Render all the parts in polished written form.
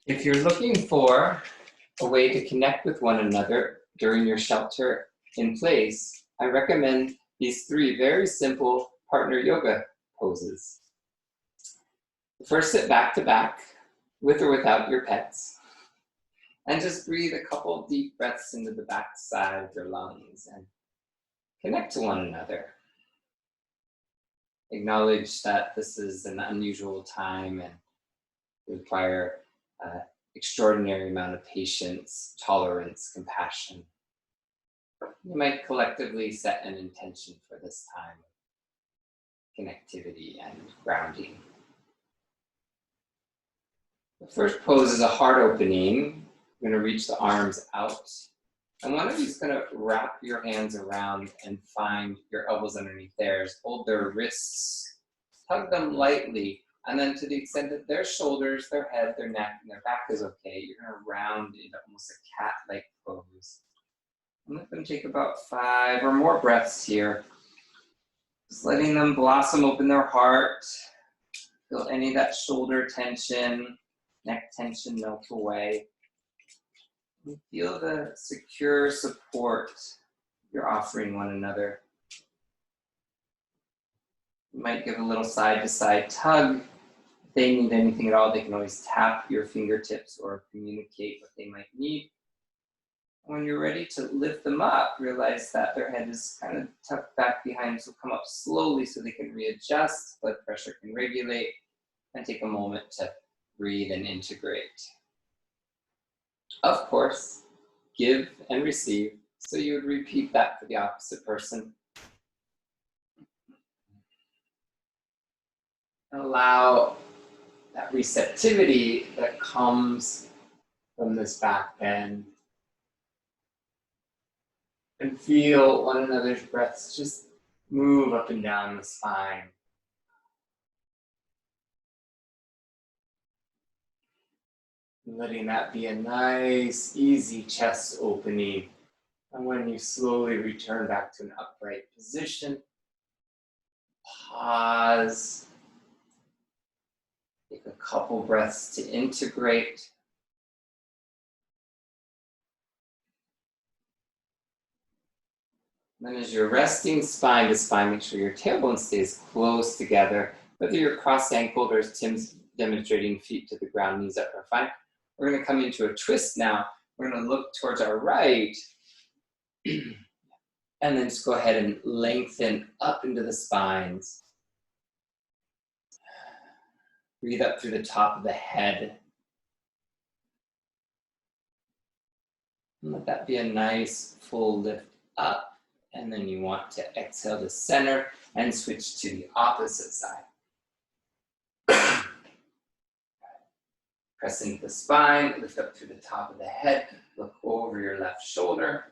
If you're looking for a way to connect with one another during your shelter in place, I recommend these 3 very simple partner yoga poses. First, sit back to back with or without your pets, and just breathe a couple deep breaths into the back side of your lungs and connect to one another. Acknowledge that this is an unusual time and require extraordinary amount of patience, tolerance, compassion. You might collectively set an intention for this time of connectivity and grounding. The first pose is a heart opening. You're going to reach the arms out. And one of you is going to wrap your hands around and find your elbows underneath theirs. Hold their wrists, hug them lightly. And then to the extent that their shoulders, their head, their neck, and their back is okay, you're going to round into almost a cat-like pose. I'm going to take about 5 or more breaths here. Just letting them blossom open their heart. Feel any of that shoulder tension, neck tension melt away. And feel the secure support you're offering one another. You might give a little side-to-side tug. If they need anything at all, they can always tap your fingertips or communicate what they might need. When you're ready to lift them up, realize that their head is kind of tucked back behind, so come up slowly so they can readjust, blood pressure can regulate, and take a moment to breathe and integrate. Of course, give and receive, so you would repeat that for the opposite person. And allow that receptivity that comes from this back bend. And feel one another's breaths just move up and down the spine. And letting that be a nice, easy chest opening. And when you slowly return back to an upright position, pause. Take a couple breaths to integrate. Then as you're resting spine to spine, make sure your tailbone stays close together. Whether you're cross-ankled or as Tim's demonstrating, feet to the ground, knees up are fine. We're going to come into a twist now. We're going to look towards our right. And then just go ahead and lengthen up into the spines. Breathe up through the top of the head. And let that be a nice full lift up. And then you want to exhale to center and switch to the opposite side. Press into the spine, lift up through the top of the head, look over your left shoulder.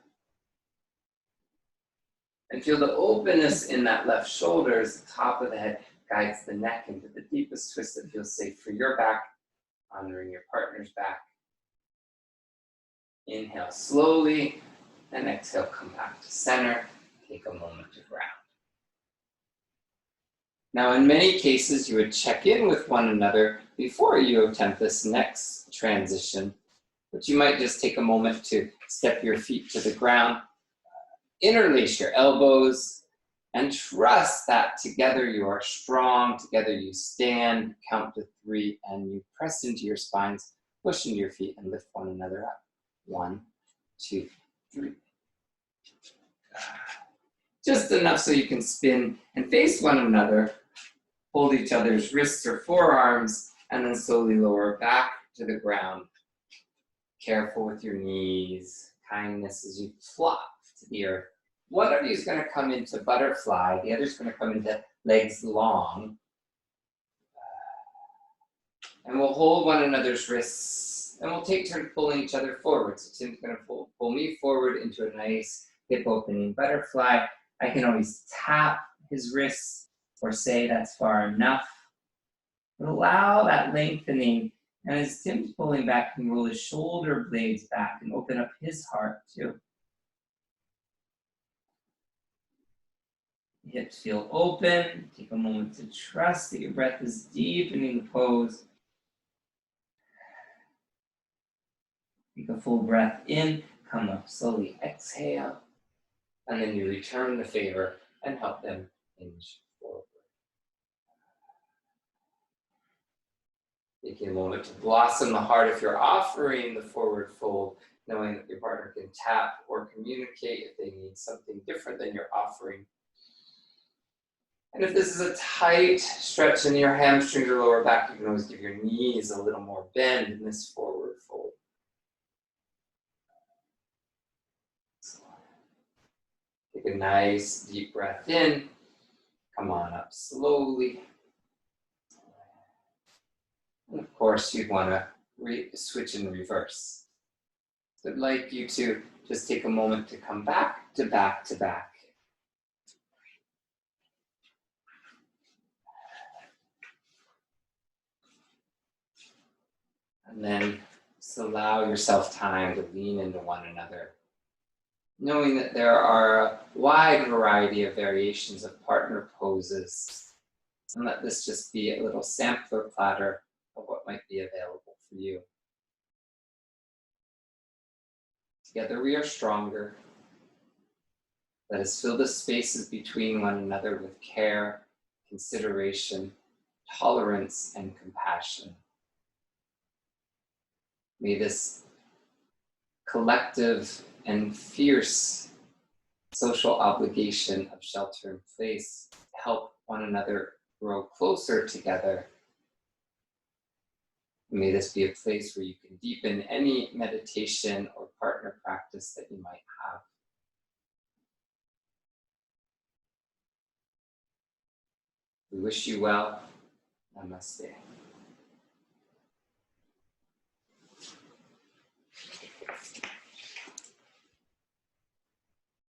And feel the openness in that left shoulder as the top of the head guides the neck into the deepest twist that feels safe for your back, honoring your partner's back. Inhale slowly, and exhale, come back to center. Take a moment to ground. Now, in many cases, you would check in with one another before you attempt this next transition, but you might just take a moment to step your feet to the ground, interlace your elbows, and trust that together you are strong, together you stand, count to 3, and you press into your spines, push into your feet, and lift one another up. 1, 2, 3. Just enough so you can spin and face one another, hold each other's wrists or forearms, and then slowly lower back to the ground. Careful with your knees, kindness as you flop to the earth. One of you is going to come into butterfly, the other is going to come into legs long. And we'll hold one another's wrists, and we'll take turns pulling each other forward. So Tim's going to pull me forward into a nice hip opening butterfly. I can always tap his wrists or say that's far enough. But allow that lengthening. And as Tim's pulling back, he can roll his shoulder blades back and open up his heart too. The hips feel open. Take a moment to trust that your breath is deepening the pose. Take a full breath in, come up slowly, exhale, and then you return the favor and help them hinge forward. Taking a moment to blossom the heart if you're offering the forward fold, knowing that your partner can tap or communicate if they need something different than you're offering. And if this is a tight stretch in your hamstrings or lower back, you can always give your knees a little more bend in this forward fold. Take a nice deep breath in. Come on up slowly. And of course, you'd want to switch in reverse. So I'd like you to just take a moment to come back to back to back. And then just allow yourself time to lean into one another, knowing that there are a wide variety of variations of partner poses. And let this just be a little sampler platter of what might be available for you. Together we are stronger. Let us fill the spaces between one another with care, consideration, tolerance, and compassion. May this collective and fierce social obligation of shelter in place help one another grow closer together. May this be a place where you can deepen any meditation or partner practice that you might have. We wish you well. Namaste.